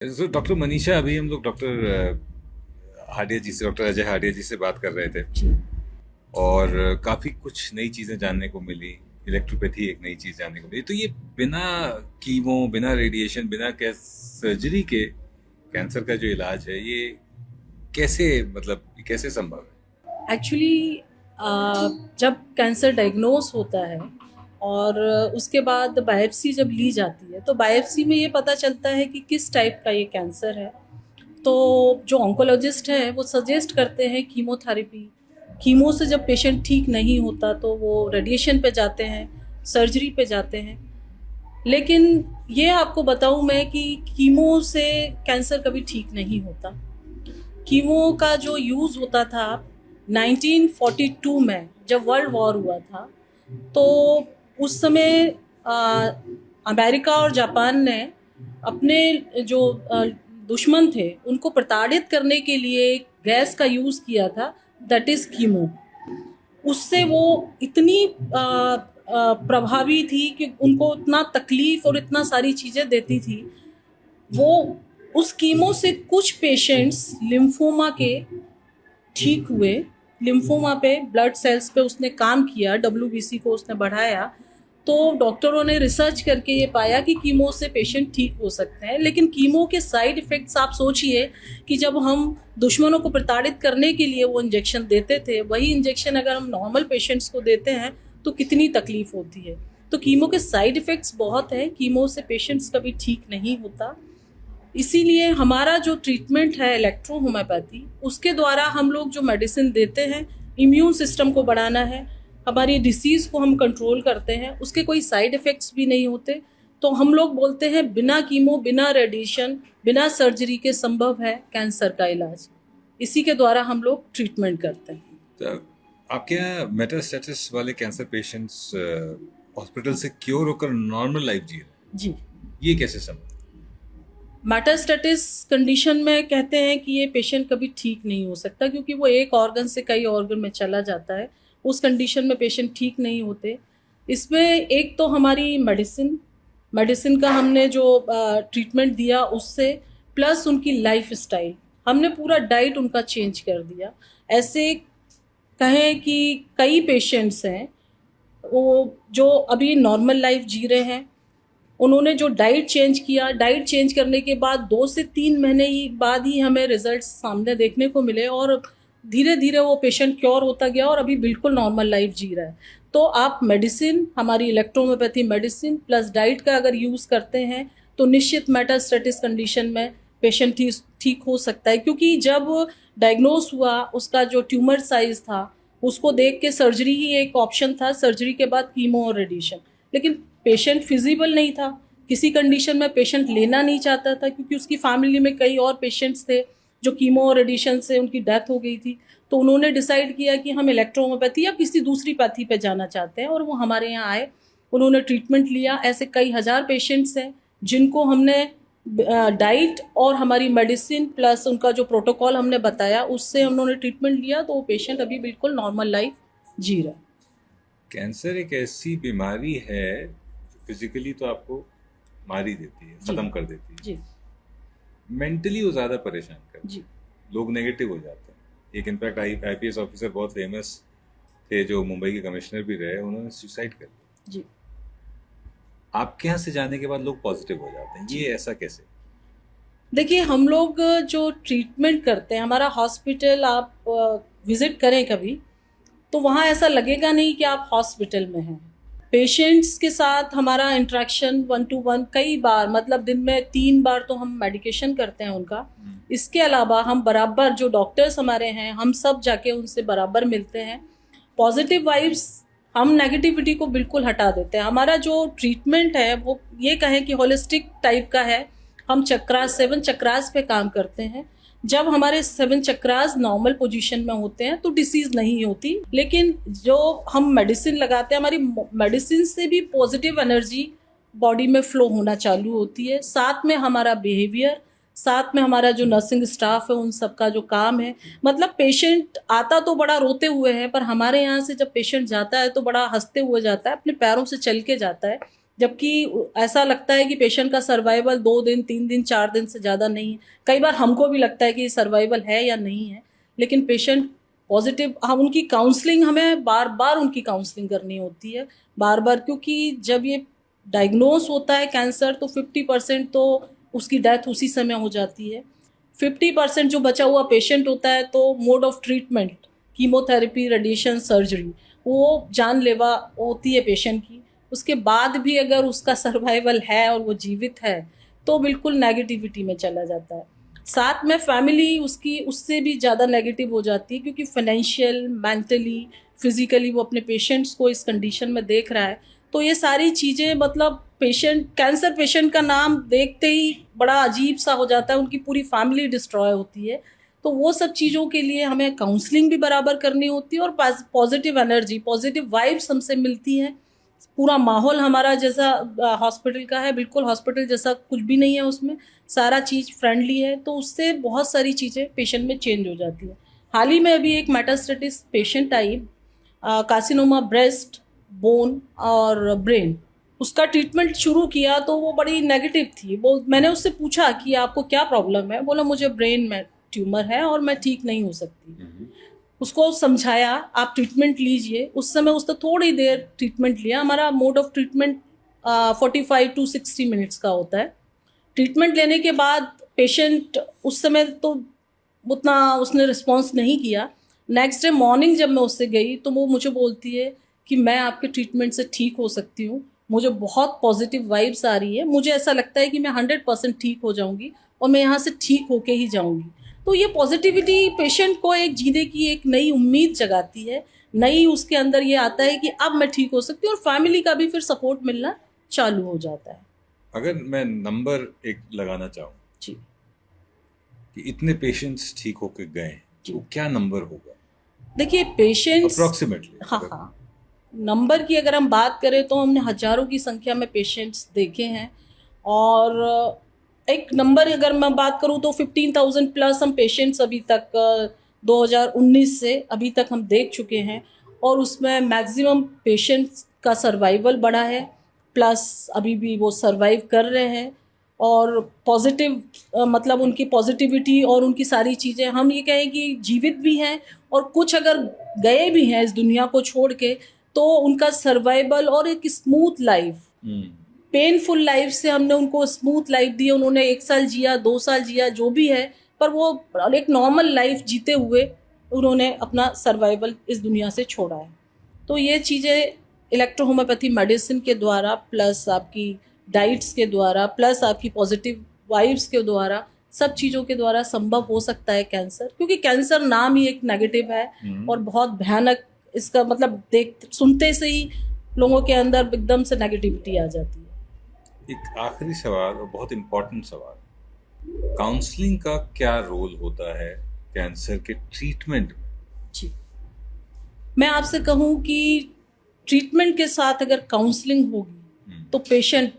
तो डॉक्टर मनीषा, अभी हम लोग डॉक्टर हाडिया जी से, डॉक्टर अजय हाडिया जी से बात कर रहे थे जी। और काफ़ी कुछ नई चीज़ें जानने को मिली। इलेक्ट्रोपैथी एक नई चीज़ जानने को मिली। तो ये बिना कीमो, बिना रेडिएशन, बिना सर्जरी के कैंसर का जो इलाज है, ये कैसे, मतलब ये कैसे संभव है? एक्चुअली जब कैंसर डायग्नोस होता है और उसके बाद बायोप्सी जब ली जाती है तो बायोप्सी में ये पता चलता है कि किस टाइप का ये कैंसर है। तो जो ऑन्कोलॉजिस्ट है वो सजेस्ट करते हैं कीमोथेरेपी। कीमो से जब पेशेंट ठीक नहीं होता तो वो रेडिएशन पे जाते हैं, सर्जरी पे जाते हैं। लेकिन ये आपको बताऊं मैं कि कीमो से कैंसर कभी ठीक नहीं होता। कीमो का जो यूज़ होता था 1942 में जब वर्ल्ड वॉर हुआ था, तो उस समय आ, अमेरिका और जापान ने अपने जो दुश्मन थे उनको प्रताड़ित करने के लिए एक गैस का यूज़ किया था, दैट इज़ कीमो। उससे वो इतनी प्रभावी थी कि उनको इतना तकलीफ और इतना सारी चीज़ें देती थी। वो उस कीमो से कुछ पेशेंट्स लिम्फोमा के ठीक हुए। लिम्फोमा पे ब्लड सेल्स पे उसने काम किया, डब्ल्यूबीसी को उसने बढ़ाया। तो डॉक्टरों ने रिसर्च करके ये पाया कि कीमो से पेशेंट ठीक हो सकते हैं। लेकिन कीमो के साइड इफ़ेक्ट्स आप सोचिए कि जब हम दुश्मनों को प्रताड़ित करने के लिए वो इंजेक्शन देते थे, वही इंजेक्शन अगर हम नॉर्मल पेशेंट्स को देते हैं तो कितनी तकलीफ होती है। तो कीमो के साइड इफ़ेक्ट्स बहुत हैं, कीमो से पेशेंट्स कभी ठीक नहीं होता। इसीलिए हमारा जो ट्रीटमेंट है इलेक्ट्रो होम्योपैथी, उसके द्वारा हम लोग जो मेडिसिन देते हैं, इम्यून सिस्टम को बढ़ाना है, हमारी डिसीज़ को हम कंट्रोल करते हैं, उसके कोई साइड इफ़ेक्ट्स भी नहीं होते। तो हम लोग बोलते हैं बिना कीमो, बिना रेडिएशन, बिना सर्जरी के संभव है कैंसर का इलाज। इसी के द्वारा हम लोग ट्रीटमेंट करते हैं। तो आपके यहाँ मेटास्टेसिस वाले कैंसर पेशेंट्स हॉस्पिटल से क्योर होकर नॉर्मल लाइफ जी रहे हैं, जी। ये कैसे संभव? मेटास्टेटिस कंडीशन में कहते हैं कि ये पेशेंट कभी ठीक नहीं हो सकता, क्योंकि वो एक ऑर्गन से कई ऑर्गन में चला जाता है। उस कंडीशन में पेशेंट ठीक नहीं होते। इसमें एक तो हमारी मेडिसिन मेडिसिन का हमने जो ट्रीटमेंट दिया उससे, प्लस उनकी लाइफ स्टाइल, हमने पूरा डाइट उनका चेंज कर दिया। ऐसे कहें कि कई पेशेंट्स हैं वो जो अभी नॉर्मल लाइफ जी रहे हैं, उन्होंने जो डाइट चेंज किया, डाइट चेंज करने के बाद 2 से 3 महीने ही बाद ही हमें रिजल्ट्स सामने देखने को मिले और धीरे धीरे वो पेशेंट क्योर होता गया और अभी बिल्कुल नॉर्मल लाइफ जी रहा है। तो आप मेडिसिन, हमारी इलेक्ट्रोहोम्योपैथी मेडिसिन प्लस डाइट का अगर यूज़ करते हैं तो निश्चित मेटास्टेटिस कंडीशन में पेशेंट ठीक हो सकता है। क्योंकि जब डायग्नोस हुआ उसका जो ट्यूमर साइज था उसको देख के सर्जरी ही एक ऑप्शन था, सर्जरी के बाद कीमो और रेडिएशन। लेकिन पेशेंट फिजिबल नहीं था, किसी कंडीशन में पेशेंट लेना नहीं चाहता था, क्योंकि उसकी फैमिली में कई और पेशेंट्स थे जो कीमो और रेडिएशन से उनकी डेथ हो गई थी। तो उन्होंने डिसाइड किया कि हम इलेक्ट्रोहोम्योपैथी या किसी दूसरी पैथी पे जाना चाहते हैं और वो हमारे यहाँ आए, उन्होंने ट्रीटमेंट लिया। ऐसे कई हज़ार पेशेंट्स हैं जिनको हमने डाइट और हमारी मेडिसिन प्लस उनका जो प्रोटोकॉल हमने बताया उससे उन्होंने ट्रीटमेंट लिया, तो वो पेशेंट अभी बिल्कुल नॉर्मल लाइफ जी रहा है। कैंसर एक ऐसी बीमारी है जो फिजिकली तो आपको मार ही देती है, जी। खत्म कर देती है। जी। मेंटली वो ज्यादा परेशान करती जी। है, लोग नेगेटिव हो जाते हैं। एक इनफैक्ट आईपीएस ऑफिसर बहुत फेमस थे जो मुंबई के कमिश्नर भी रहे, उन्होंने सुसाइड कर लिया। जी। आपके यहाँ से जाने के बाद लोग पॉजिटिव हो जाते हैं, जी। ये ऐसा कैसे? देखिए, हम लोग जो ट्रीटमेंट करते हैं, हमारा हॉस्पिटल आप विज़िट करें कभी, तो वहाँ ऐसा लगेगा नहीं कि आप हॉस्पिटल में हैं। पेशेंट्स के साथ हमारा इंटरेक्शन 1 to 1 कई बार, मतलब दिन में 3 बार तो हम मेडिकेशन करते हैं उनका। इसके अलावा हम बराबर जो डॉक्टर्स हमारे हैं, हम सब जाके उनसे बराबर मिलते हैं। पॉजिटिव वाइब्स, हम नेगेटिविटी को बिल्कुल हटा देते हैं। हमारा जो ट्रीटमेंट है वो ये कहें कि होलिस्टिक टाइप का है। हम चक्रास, 7 चक्रास पे काम करते हैं। जब हमारे 7 चक्रास नॉर्मल पोजीशन में होते हैं तो डिसीज़ नहीं होती। लेकिन जो हम मेडिसिन लगाते हैं, हमारी मेडिसिन से भी पॉजिटिव एनर्जी बॉडी में फ्लो होना चालू होती है। साथ में हमारा बिहेवियर, साथ में हमारा जो नर्सिंग स्टाफ है उन सबका जो काम है, मतलब पेशेंट आता तो बड़ा रोते हुए है, पर हमारे यहाँ से जब पेशेंट जाता है तो बड़ा हंसते हुए जाता है, अपने पैरों से चल के जाता है। जबकि ऐसा लगता है कि पेशेंट का सर्वाइवल 2 दिन 3 दिन 4 दिन से ज़्यादा नहीं है। कई बार हमको भी लगता है कि सर्वाइवल है या नहीं है, लेकिन पेशेंट पॉजिटिव, हम उनकी काउंसलिंग, हमें बार बार उनकी काउंसलिंग करनी होती है, बार बार, क्योंकि जब ये डायग्नोस होता है कैंसर तो 50% तो उसकी डेथ उसी समय हो जाती है। 50% जो बचा हुआ पेशेंट होता है तो mode of treatment, chemotherapy, radiation, surgery, वो जानलेवा होती है पेशेंट की। उसके बाद भी अगर उसका सर्वाइवल है और वो जीवित है तो बिल्कुल नेगेटिविटी में चला जाता है। साथ में फैमिली उसकी उससे भी ज़्यादा नेगेटिव हो जाती है, क्योंकि फाइनेंशियल, मेंटली, फिजिकली वो अपने पेशेंट्स को इस कंडीशन में देख रहा है। तो ये सारी चीज़ें, मतलब पेशेंट, कैंसर पेशेंट का नाम देखते ही बड़ा अजीब सा हो जाता है, उनकी पूरी फैमिली डिस्ट्रॉय होती है। तो वो सब चीज़ों के लिए हमें काउंसलिंग भी बराबर करनी होती है और पॉजिटिव एनर्जी, पॉजिटिव वाइब्स हमसे मिलती हैं। पूरा माहौल हमारा जैसा हॉस्पिटल का है, बिल्कुल हॉस्पिटल जैसा कुछ भी नहीं है उसमें, सारा चीज़ फ्रेंडली है, तो उससे बहुत सारी चीज़ें पेशेंट में चेंज हो जाती है। हाल ही में अभी एक मेटास्टेटिस पेशेंट आई, कार्सिनोमा ब्रेस्ट, बोन और ब्रेन, उसका ट्रीटमेंट शुरू किया तो वो बड़ी नेगेटिव थी। वो, मैंने उससे पूछा कि आपको क्या प्रॉब्लम है, बोला मुझे ब्रेन में ट्यूमर है और मैं ठीक नहीं हो सकती। उसको समझाया आप ट्रीटमेंट लीजिए, उस समय उसने थोड़ी देर ट्रीटमेंट लिया। हमारा mode of treatment 45 to 60 minutes का होता है। ट्रीटमेंट लेने के बाद पेशेंट उस समय तो उतना उसने रिस्पॉन्स नहीं किया। नेक्स्ट डे मॉर्निंग जब मैं उससे गई तो वो मुझे बोलती है कि मैं आपके ट्रीटमेंट से ठीक हो सकती हूँ, मुझे बहुत पॉजिटिव वाइब्स आ रही है, मुझे ऐसा लगता है कि मैं 100% ठीक हो जाऊँगी और मैं यहाँ से ठीक होके ही जाऊँगी। तो ये पॉजिटिविटी पेशेंट को एक जीने की एक नई उम्मीद जगाती है, नई उसके अंदर ये आता है कि अब मैं ठीक हो सकती हूँ, और फैमिली का भी फिर सपोर्ट मिलना चालू हो जाता है। अगर मैं नंबर एक लगाना चाहूँ जी कि इतने पेशेंट्स ठीक होके गए, तो क्या नंबर होगा देखिए पेशेंट्स, अप्रोक्सीमेटली? हाँ, नंबर की अगर हम बात करें तो हमने हजारों की संख्या में पेशेंट्स देखे हैं, और एक नंबर अगर मैं बात करूं तो 15,000 प्लस हम पेशेंट्स अभी तक 2019 से अभी तक हम देख चुके हैं, और उसमें मैक्सिमम पेशेंट्स का सर्वाइवल बढ़ा है, प्लस अभी भी वो सर्वाइव कर रहे हैं। और पॉजिटिव, मतलब उनकी पॉजिटिविटी और उनकी सारी चीज़ें, हम ये कहें कि जीवित भी हैं, और कुछ अगर गए भी हैं इस दुनिया को छोड़ के, तो उनका सर्वाइवल और एक स्मूथ लाइफ, पेनफुल लाइफ से हमने उनको स्मूथ लाइफ दी। उन्होंने 1 साल जिया, 2 साल जिया, जो भी है, पर वो एक नॉर्मल लाइफ जीते हुए उन्होंने अपना सर्वाइवल इस दुनिया से छोड़ा है। तो ये चीज़ें इलेक्ट्रोहोम्योपैथी मेडिसिन के द्वारा, प्लस आपकी डाइट्स के द्वारा, प्लस आपकी पॉजिटिव वाइब्स के द्वारा, सब चीज़ों के द्वारा संभव हो सकता है कैंसर, क्योंकि कैंसर नाम ही एक नेगेटिव है और बहुत भयानक, इसका मतलब सुनते से ही लोगों के अंदर एकदम से नेगेटिविटी आ जाती है। एक आखिरी सवाल और बहुत इम्पोर्टेंट सवाल, काउंसलिंग का क्या रोल होता है कैंसर के ट्रीटमेंट में? जी, मैं आपसे कहूँ कि ट्रीटमेंट के साथ अगर काउंसलिंग होगी तो पेशेंट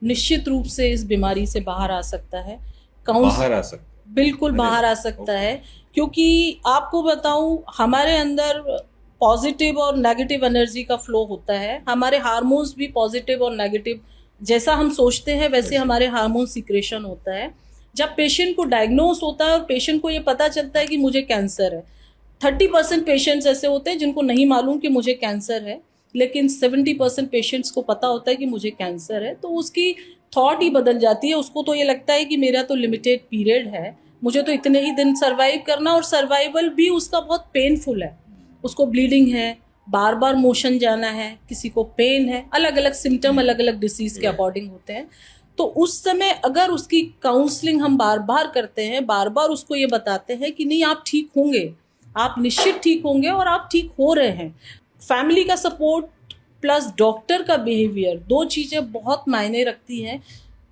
निश्चित रूप से इस बीमारी से बाहर आ सकता है। बाहर आ सकता है, बिल्कुल बाहर आ सकता है, क्योंकि आपको बताऊं, हमारे अंदर पॉजिटिव और नेगेटिव एनर्जी का फ्लो होता है। हमारे हार्मोन्स भी पॉजिटिव और नेगेटिव, जैसा हम सोचते हैं वैसे हमारे हार्मोन सिक्रेशन होता है। जब पेशेंट को डायग्नोस होता है और पेशेंट को ये पता चलता है कि मुझे कैंसर है, 30% पेशेंट्स ऐसे होते हैं जिनको नहीं मालूम कि मुझे कैंसर है, लेकिन 70% पेशेंट्स को पता होता है कि मुझे कैंसर है। तो उसकी थॉट ही बदल जाती है, उसको तो ये लगता है कि मेरा तो लिमिटेड पीरियड है, मुझे तो इतने ही दिन सर्वाइव करना, और सर्वाइवल भी उसका बहुत पेनफुल है। उसको ब्लीडिंग है, बार बार मोशन जाना है, किसी को पेन है, अलग अलग सिम्टम अलग अलग डिसीज के अकॉर्डिंग होते हैं। तो उस समय अगर उसकी काउंसलिंग हम बार बार करते हैं, बार बार उसको ये बताते हैं कि नहीं आप ठीक होंगे, आप निश्चित ठीक होंगे और आप ठीक हो रहे हैं, फैमिली का सपोर्ट प्लस डॉक्टर का बिहेवियर, 2 चीज़ें बहुत मायने रखती हैं।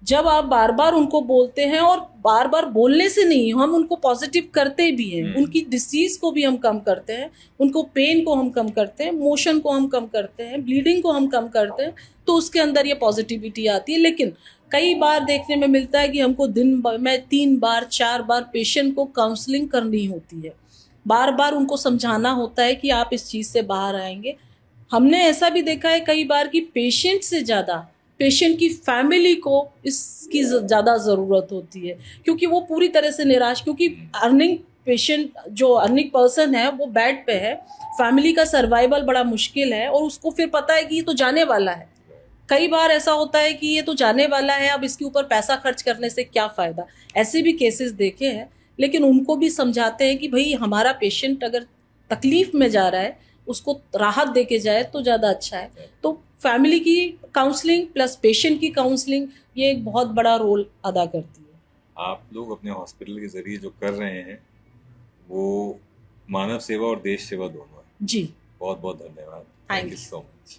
जब आप बार बार उनको बोलते हैं, और बार बार बोलने से नहीं, हम उनको पॉजिटिव करते भी हैं, उनकी डिसीज़ को भी हम कम करते हैं, उनको पेन को हम कम करते हैं, मोशन को हम कम करते हैं, ब्लीडिंग को हम कम करते हैं, तो उसके अंदर ये पॉजिटिविटी आती है। लेकिन कई बार देखने में मिलता है कि हमको दिन में 3 बार 4 बार पेशेंट को काउंसलिंग करनी होती है, बार बार उनको समझाना होता है कि आप इस चीज़ से बाहर आएंगे। हमने ऐसा भी देखा है कई बार कि पेशेंट से ज़्यादा पेशेंट की फैमिली को इसकी ज़्यादा ज़रूरत होती है, क्योंकि वो पूरी तरह से निराश, क्योंकि अर्निंग पेशेंट जो अर्निंग पर्सन है वो बेड पे है, फैमिली का सर्वाइवल बड़ा मुश्किल है, और उसको फिर पता है कि ये तो जाने वाला है। कई बार ऐसा होता है कि ये तो जाने वाला है, अब इसके ऊपर पैसा खर्च करने से क्या फ़ायदा। ऐसे भी केसेस देखे हैं, लेकिन उनको भी समझाते हैं कि भाई हमारा पेशेंट अगर तकलीफ में जा रहा है, उसको राहत दे के जाए तो ज़्यादा अच्छा है। तो फैमिली की काउंसलिंग प्लस पेशेंट की काउंसलिंग ये एक बहुत बड़ा रोल अदा करती है। आप लोग अपने हॉस्पिटल के जरिए जो कर रहे हैं वो मानव सेवा और देश सेवा दोनों है। जी, बहुत बहुत धन्यवाद। Thank thank you you. So much.